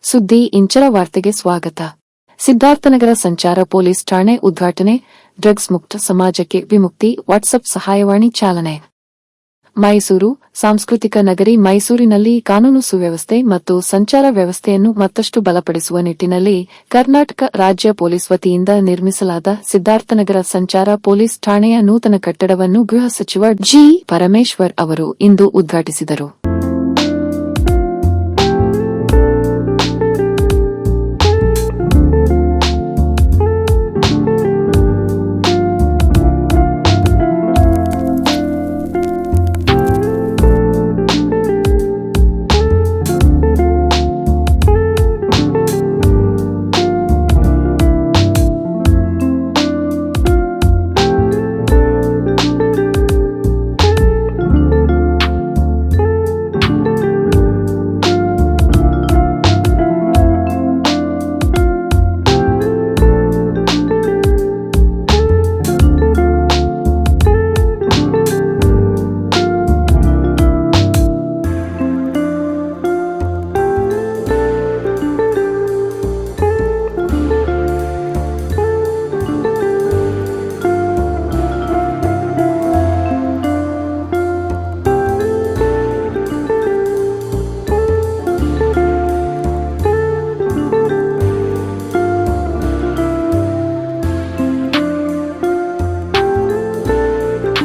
ಸುದ್ದಿ ಇಂಚರ ವಾರ್ತೆಗೆ ಸ್ವಾಗತ. ಸಿದ್ಧಾರ್ಥನಗರ ಸಂಚಾರ ಪೊಲೀಸ್ ಠಾಣೆ ಉದ್ಘಾಟನೆ. ಡ್ರಗ್ಸ್ ಮುಕ್ತ ಸಮಾಜಕ್ಕೆ ವಿಮುಕ್ತಿ ವಾಟ್ಸಪ್ ಸಹಾಯವಾಣಿ ಚಾಲನೆ. ಮೈಸೂರು ಸಾಂಸ್ಕೃತಿಕ ನಗರಿ ಮೈಸೂರಿನಲ್ಲಿ ಕಾನೂನು ಸುವ್ಯವಸ್ಥೆ ಮತ್ತು ಸಂಚಾರ ವ್ಯವಸ್ಥೆಯನ್ನು ಮತ್ತಷ್ಟು ಬಲಪಡಿಸುವ ನಿಟ್ಟಿನಲ್ಲಿ ಕರ್ನಾಟಕ ರಾಜ್ಯ ಪೊಲೀಸ್ ವತಿಯಿಂದ ನಿರ್ಮಿಸಲಾದ ಸಿದ್ಧಾರ್ಥನಗರ ಸಂಚಾರ ಪೊಲೀಸ್ ಠಾಣೆಯ ನೂತನ ಕಟ್ಟಡವನ್ನು ಗೃಹ ಸಚಿವ ಜಿ. ಪರಮೇಶ್ವರ್ ಅವರು ಇಂದು ಉದ್ಘಾಟಿಸಿದರು.